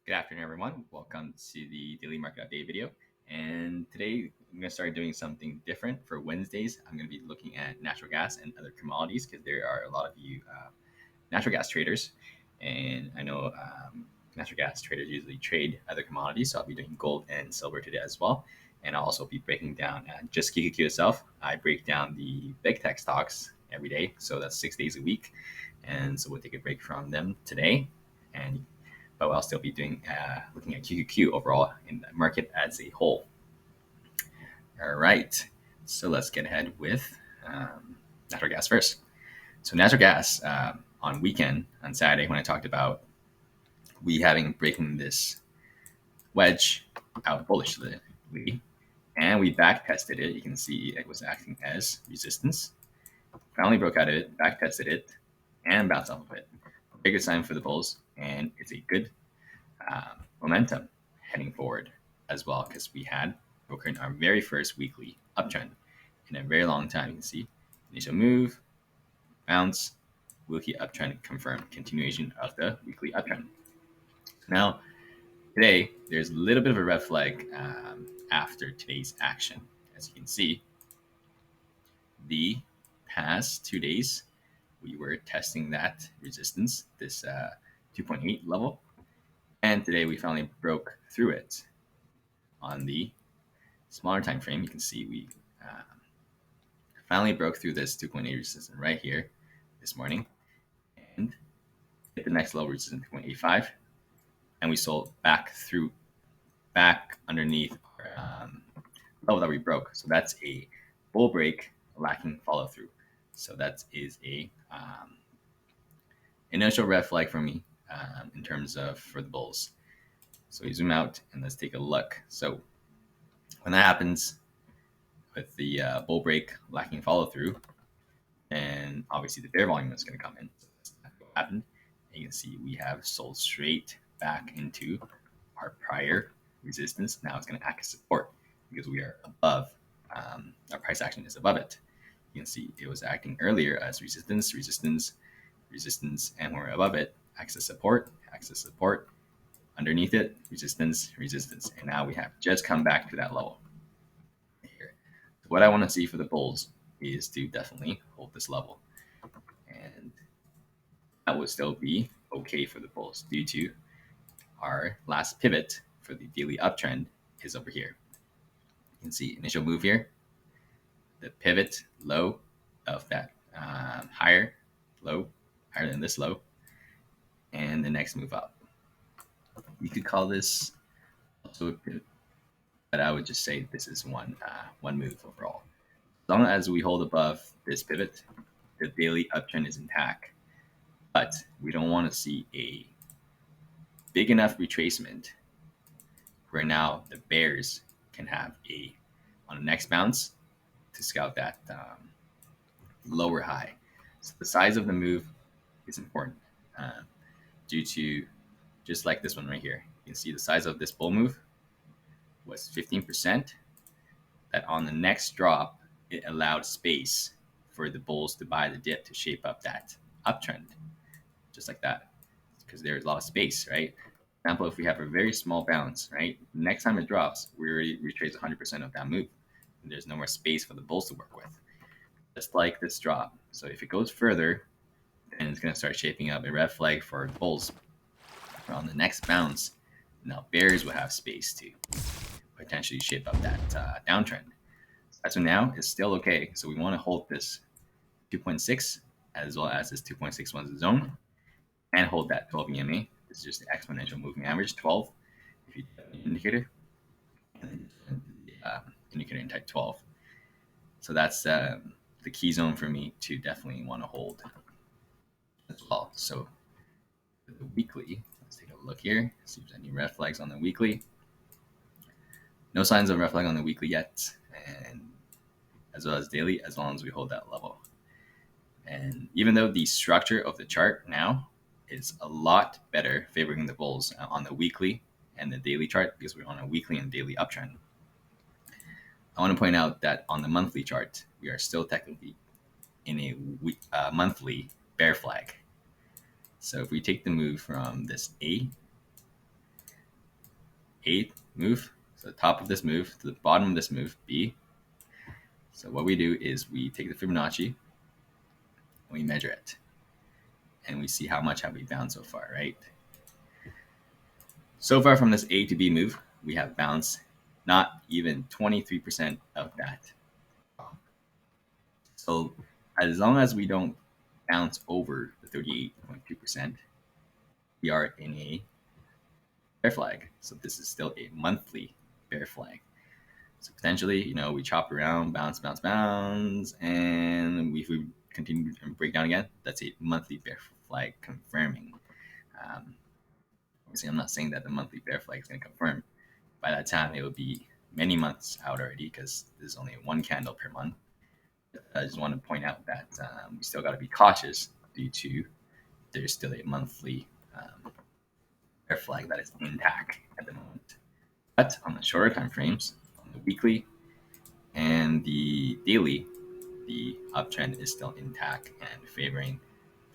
Good afternoon, everyone. Welcome to the daily market update video. And today I'm going to start doing something different. For Wednesdays, I'm going to be looking at natural gas and other commodities because there are a lot of you natural gas traders. And I know natural gas traders usually trade other commodities. So I'll be doing gold and silver today as well. And I'll also be breaking down just KQQ itself. I break down the big tech stocks every day. So that's 6 days a week. And so we'll take a break from them today. But I'll still be doing looking at QQQ overall in the market as a whole. All right, so let's get ahead with natural gas first. So natural gas on weekend, on Saturday, when I talked about we having breaking this wedge out bullishly, and we back tested it. You can see it was acting as resistance. Finally broke out of it, back tested it, and bounced off of it. A good sign for the bulls, and it's a good momentum heading forward as well, because we had broken our very first weekly uptrend in a very long time. You can see initial move, bounce, weekly uptrend confirmed, continuation of the weekly uptrend. Now, today, there's a little bit of a red flag after today's action. As you can see, the past 2 days, we were testing that resistance, this 2.8 level. And today we finally broke through it. On the smaller time frame, you can see we finally broke through this 2.8 resistance right here this morning and hit the next level resistance 2.85, and we sold back underneath our level that we broke. So that's a bull break lacking follow through. So that is a initial red flag for me in terms of for the bulls. So we zoom out and let's take a look. So when that happens with the bull break lacking follow through, and obviously the bear volume is going to come in. So that's what happened. And you can see we have sold straight back into our prior resistance. Now it's going to act as support because we are above, our price action is above it. You can see it was acting earlier as resistance, resistance, resistance, and when we're above it, acts as support, underneath it, resistance, resistance. And now we have just come back to that level here. So what I want to see for the bulls is to definitely hold this level. And that would still be okay for the bulls due to our last pivot for the daily uptrend is over here. You can see initial move here, the pivot low of that higher than this low, and the next move up. You could call this also a pivot, but I would just say this is one move overall. As long as we hold above this pivot, the daily uptrend is intact. But we don't want to see a big enough retracement where now the bears can have on the next bounce to scout that lower high. So the size of the move is important due to just like this one right here. You can see the size of this bull move was 15%. That on the next drop, it allowed space for the bulls to buy the dip to shape up that uptrend, just like that, because there's a lot of space, right? For example, if we have a very small bounce, right, next time it drops, we already retrace 100% of that move, and there's no more space for the bulls to work with, just like this drop. So if it goes further, then it's going to start shaping up a red flag for bulls. On the next bounce, now bears will have space to potentially shape up that downtrend. So now it's still okay. So we want to hold this 2.6 as well as this 2.61 zone and hold that 12 EMA. This is just the exponential moving average 12. If you indicator, indicator in type 12. So that's the key zone for me to definitely want to hold as well. So the weekly, let's take a look here, see if there's any red flags on the weekly. No signs of red flag on the weekly yet, and as well as daily, as long as we hold that level. And even though the structure of the chart now is a lot better favoring the bulls on the weekly and the daily chart because we're on a weekly and daily uptrend, I want to point out that on the monthly chart, we are still technically in a monthly bear flag. So if we take the move from this A A move, so the top of this move to the bottom of this move, B. So what we do is we take the Fibonacci and we measure it. And we see how much have we bounced so far, right? So far from this A to B move, we have bounced not even 23% of that. So as long as we don't bounce over the 38.2%, we are in a bear flag. So this is still a monthly bear flag. So potentially, you know, we chop around, bounce, bounce, bounce, and if we continue to break down again, that's a monthly bear flag confirming. Obviously, I'm not saying that the monthly bear flag is going to confirm. By that time, it will be many months out already because there's only one candle per month. I just want to point out that we still got to be cautious due to there's still a monthly bear flag that is intact at the moment. But on the shorter time frames, on the weekly and the daily, the uptrend is still intact and favoring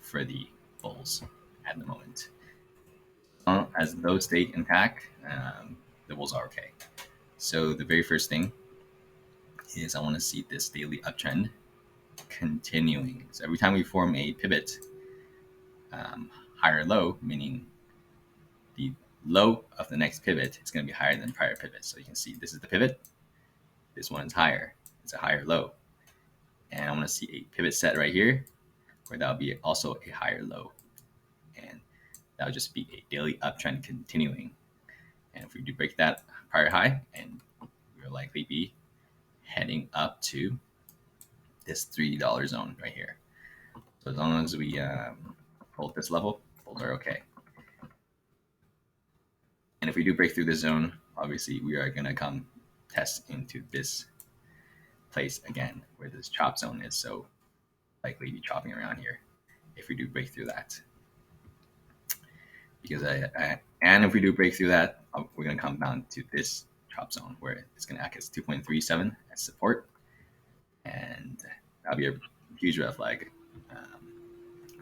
for the bulls at the moment. As those stay intact, the bulls are okay. So the very first thing is I want to see this daily uptrend continuing. So every time we form a pivot, higher low, meaning the low of the next pivot is going to be higher than prior pivot. So you can see this is the pivot. This one is higher. It's a higher low. And I want to see a pivot set right here where that'll be also a higher low. And that'll just be a daily uptrend continuing. And if we do break that prior high, and we'll likely be heading up to this $3 zone right here. So as long as we hold this level, bulls are okay. And if we do break through the zone, obviously we are going to come test into this place again where this chop zone is. So likely be chopping around here if we do break through that. Because and if we do break through that, we're going to come down to this chop zone where it's going to act as 2.37 as support. And that'll be a huge red flag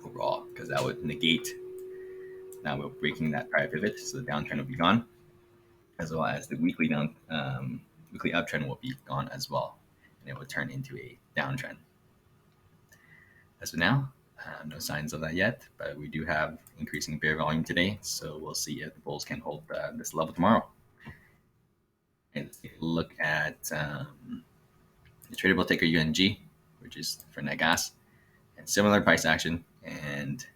overall because that would negate now we're breaking that prior pivot, so the downtrend will be gone, as well as the weekly uptrend will be gone as well, and it will turn into a downtrend. As of now, no signs of that yet, but we do have increasing bear volume today, so we'll see if the bulls can hold this level tomorrow. And let's take a look at the tradable ticker UNG, which is for NatGas, and similar price action and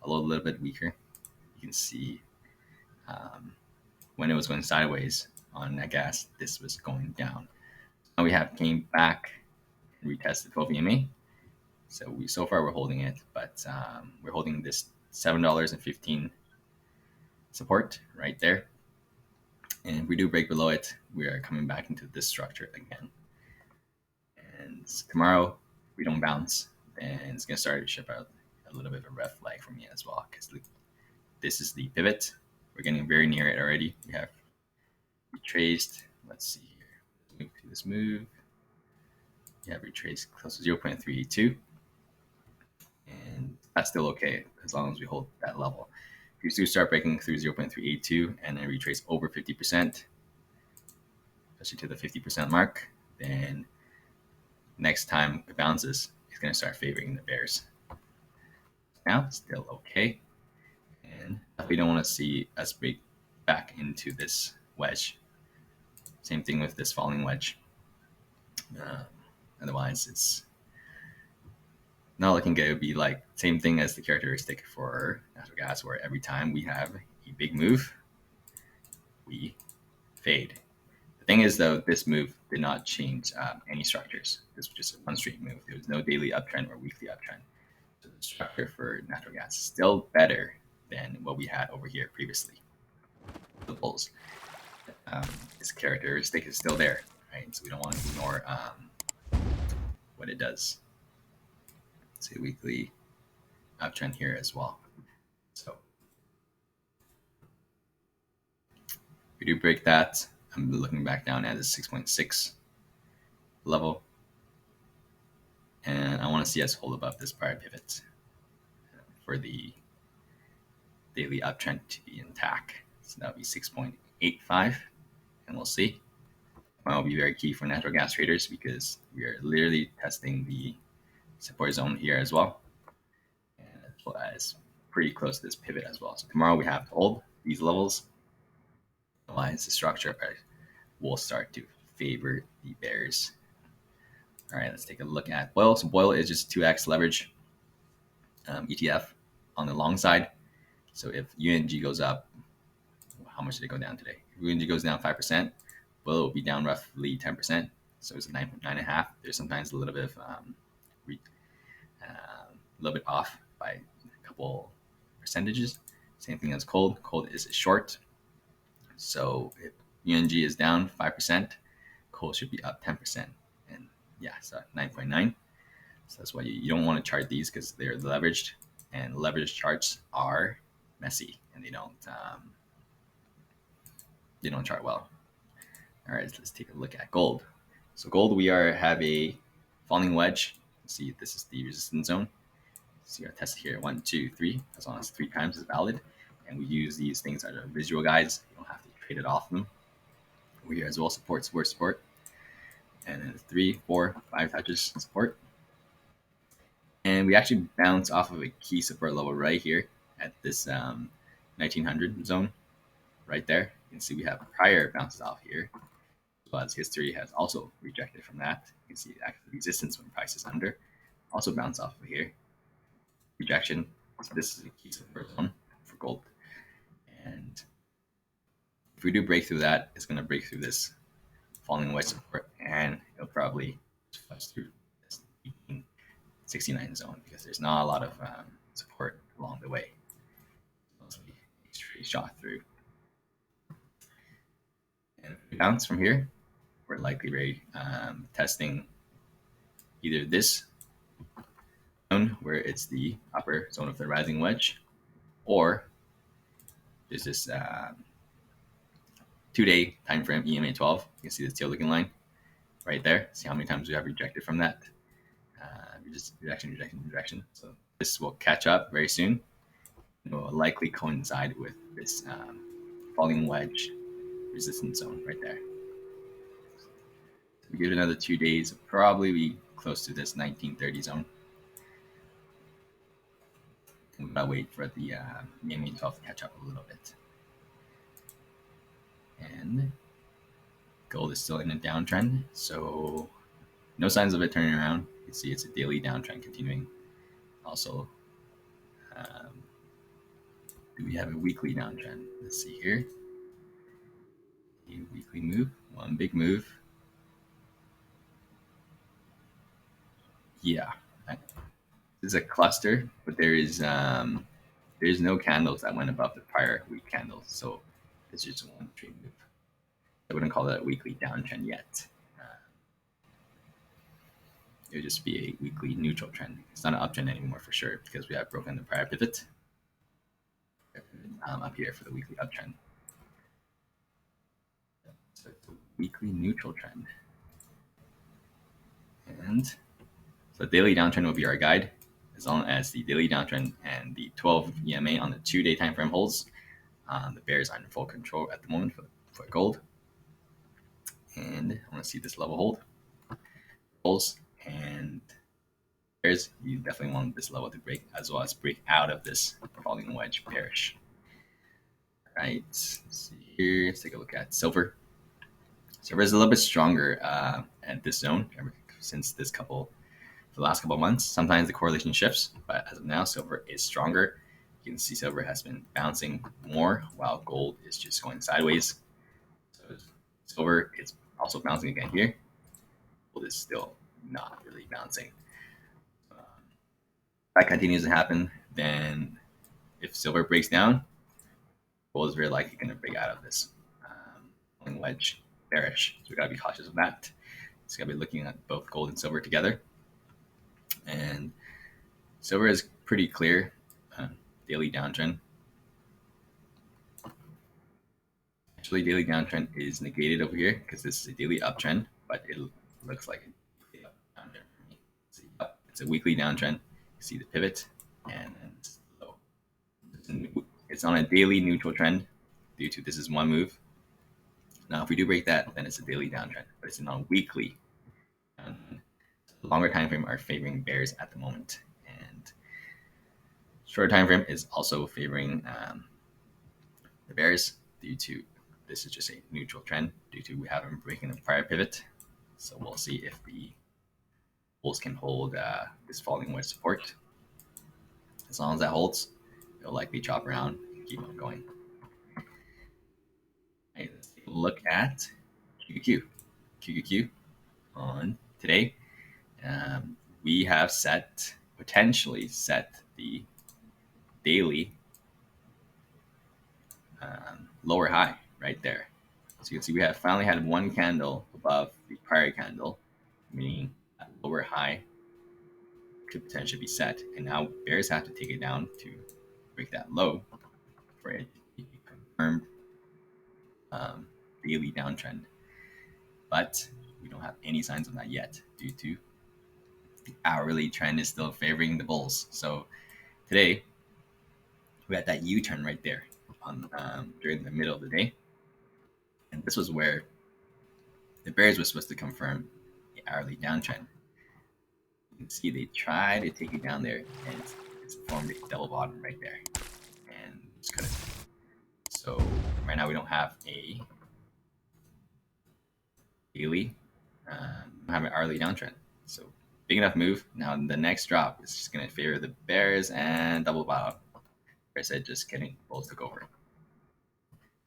a little bit weaker. You can see when it was going sideways on NatGas, this was going down. Now we have came back and retested 12 EMA. So far we're holding it, but we're holding this $7.15 support right there. And if we do break below it, we are coming back into this structure again. And tomorrow, if we don't bounce, then it's going to start to ship out a little bit of a red flag for me as well, because this is the pivot. We're getting very near it already. We have retraced. Let's see here. Let's move to this move. We have retraced close to 0.382. And that's still okay as long as we hold that level. If you do start breaking through 0.382 and then retrace over 50%, especially to the 50% mark, then next time it bounces, it's going to start favoring the bears. Now, still okay. And we don't want to see us break back into this wedge. Same thing with this falling wedge. Otherwise, it's not looking good. It would be like same thing as the characteristic for natural gas, where every time we have a big move, we fade. The thing is, though, this move did not change any structures. This was just a one straight move. There was no daily uptrend or weekly uptrend. So the structure for natural gas is still better than what we had over here previously. The bulls. This characteristic is still there, right? So we don't want to ignore what it does. Let's say weekly uptrend here as well. So if we do break that, I'm looking back down at the 6.6 level, and I want to see us hold above this prior pivot for the daily uptrend to be intact. So that would be 6.8 0.85, and we'll see. Will be very key for natural gas traders because we are literally testing the support zone here as well, and as well as pretty close to this pivot as well. So tomorrow we have to hold these levels. Otherwise, the structure will start to favor the bears. All right, let's take a look at oil. So oil is just 2x leverage ETF on the long side. So if UNG goes up, how much did it go down today? If UNG goes down 5%, oil will be down roughly 10%. So it's 9.5. There's sometimes a little bit of off by a couple percentages. Same thing as KOLD. KOLD is short. So if UNG is down 5%, KOLD should be up 10%. And yeah, so 9.9. So that's why you don't want to chart these because they're leveraged, and leveraged charts are messy and they don't chart well. All right, let's take a look at gold. So gold, we have a falling wedge. See, this is the resistance zone. So our test here, 1, 2, 3, as long as 3 times is valid. And we use these things as visual guides. You don't have to trade it off them. Over here as well, support. And then 3, 4, 5 touches support. And we actually bounce off of a key support level right here at this 1900 zone right there. You can see we have prior bounces off here, as well as history has also rejected from that. You can see actually resistance when price is under also bounce off of here. Rejection. So this is a key support zone for gold. And if we do break through that, it's going to break through this falling wedge support, and it'll probably flush through this 1869 zone because there's not a lot of support along the way. Mostly a straight shot through. And if we bounce from here, we're likely testing either this zone where it's the upper zone of the rising wedge, or there's this 2-day time frame EMA 12. You can see the tail looking line right there. See how many times we have rejected from that. Rejection. So this will catch up very soon. It will likely coincide with this falling wedge resistance zone right there. So we give it another 2 days, probably be close to this 1930 zone. And we gotta wait for the EMA 12 to catch up a little bit. And gold is still in a downtrend, so no signs of it turning around. You can see it's a daily downtrend continuing. Also, do we have a weekly downtrend? Let's see here. A weekly move, one big move. Yeah, this is a cluster, but there's no candles that went above the prior week candles, so it's just one trade move. I wouldn't call that a weekly downtrend yet. It would just be a weekly neutral trend. It's not an uptrend anymore for sure because we have broken the prior pivot up here for the weekly uptrend. So it's a weekly neutral trend. And so daily downtrend will be our guide. As long as the daily downtrend and the 12 EMA on the 2-day time frame holds, the bears are in full control at the moment for gold. And I want to see this level hold. Holds, and bears, you definitely want this level to break, as well as break out of this falling wedge bearish. All right, let's see here. Let's take a look at silver. Silver is a little bit stronger at this zone since the last couple of months. Sometimes the correlation shifts, but as of now, silver is stronger. You can see silver has been bouncing more while gold is just going sideways. So silver is also bouncing again here. Gold is still not really bouncing. If that continues to happen, then if silver breaks down, gold is very likely going to break out of this wedge bearish. So we got to be cautious of that. It's got to be looking at both gold and silver together. And silver is pretty clear daily downtrend. Actually, daily downtrend is negated over here because this is a daily uptrend, but it looks like a downtrend for me. See, it's a weekly downtrend. You see the pivot, and then it's low. It's on a daily neutral trend due to this is one move. Now, if we do break that, then it's a daily downtrend, but it's not a weekly. The longer time frame are favoring bears at the moment, and shorter time frame is also favoring the bears due to this is just a neutral trend due to we haven't breaking a prior pivot. So we'll see if the bulls can hold this falling wedge support. As long as that holds, it'll likely chop around and keep on going. Right, let's take a look at QQQ. QQQ on today. We have potentially set the daily lower high right there. So you can see we have finally had one candle above the prior candle, meaning that lower high could potentially be set. And now bears have to take it down to break that low for it to be confirmed daily downtrend. But we don't have any signs of that yet due to the hourly trend is still favoring the bulls. So today we had that U-turn right there on during the middle of the day, and this was where the bears were supposed to confirm the hourly downtrend. You can see they tried to take it down there, and it's formed a double bottom right there, and just couldn't. So right now we don't have a daily, have an hourly downtrend. So big enough move. Now the next drop is just going to favor the bears and double bottom. I said, just kidding, bulls took over.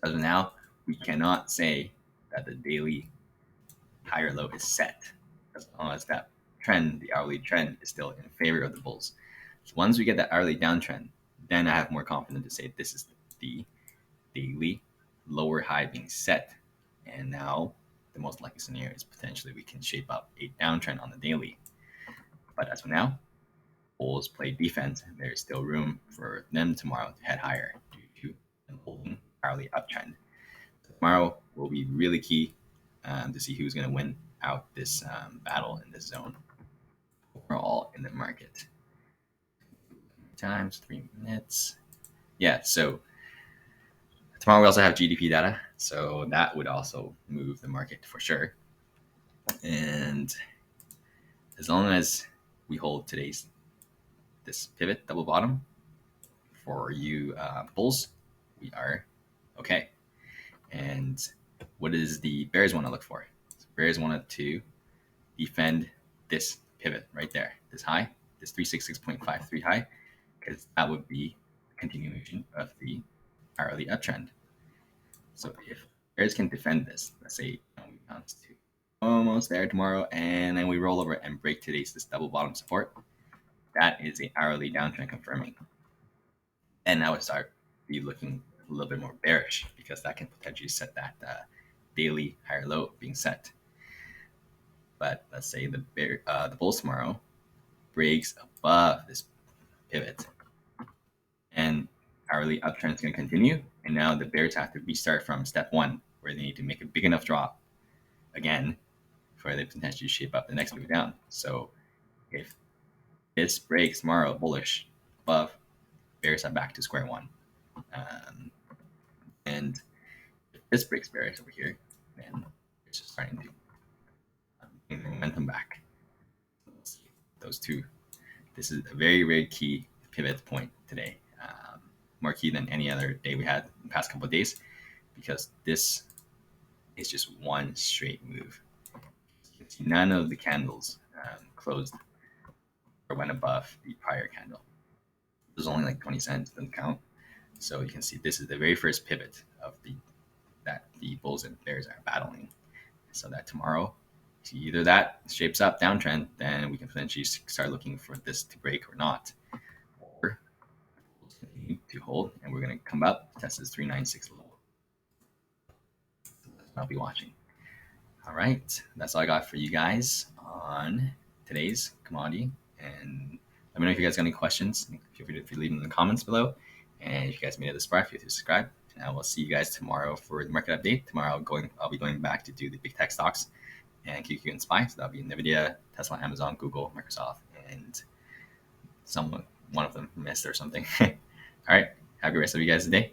As of now, we cannot say that the daily higher low is set as long as that trend, the hourly trend, is still in favor of the bulls. So once we get that hourly downtrend, then I have more confidence to say this is the daily lower high being set. And now the most likely scenario is potentially we can shape up a downtrend on the daily. But as of now, bulls play defense, and there's still room for them tomorrow to head higher due to an holding hourly uptrend. So tomorrow will be really key to see who's going to win out this battle in this zone overall in the market. Times 3 minutes. Yeah, so tomorrow we also have GDP data, so that would also move the market for sure. And as long as we hold this pivot double bottom for you bulls, we are okay. And what does the bears want to look for? So bears wanted to defend this pivot right there, this high, this 366.53 high, because that would be a continuation of the hourly uptrend. So if bears can defend this, let's say we bounce to almost there tomorrow, and then we roll over and break this double bottom support, that is an hourly downtrend confirming. And I would start be looking a little bit more bearish because that can potentially set that daily higher low being set. But let's say the bulls tomorrow breaks above this pivot, and hourly uptrend is going to continue. And now the bears have to restart from step one, where they need to make a big enough drop again for they potentially shape up the next move down. So if this breaks tomorrow bullish above, bears are back to square one. And if this breaks bearish over here, then it's just starting to gain momentum back. Those two. This is a very, very key pivot point today. More key than any other day we had in the past couple of days, because this is just one straight move. None of the candles closed or went above the prior candle. There's only like 20 cents, doesn't count. So you can see this is the very first pivot of that the bulls and bears are battling. So that tomorrow, either that shapes up downtrend, then we can potentially start looking for this to break or not, or continue to hold, and we're going to come up, test this 396 level. I'll be watching. All right, that's all I got for you guys on today's commodity. And let me know if you guys got any questions. Feel free to leave them in the comments below. And if you guys made it this far, feel free to subscribe. And I will see you guys tomorrow for the market update. Tomorrow I'll be going back to do the big tech stocks and QQ and SPY. So that'll be Nvidia, Tesla, Amazon, Google, Microsoft, and one of them missed or something. All right, have a good rest of you guys today.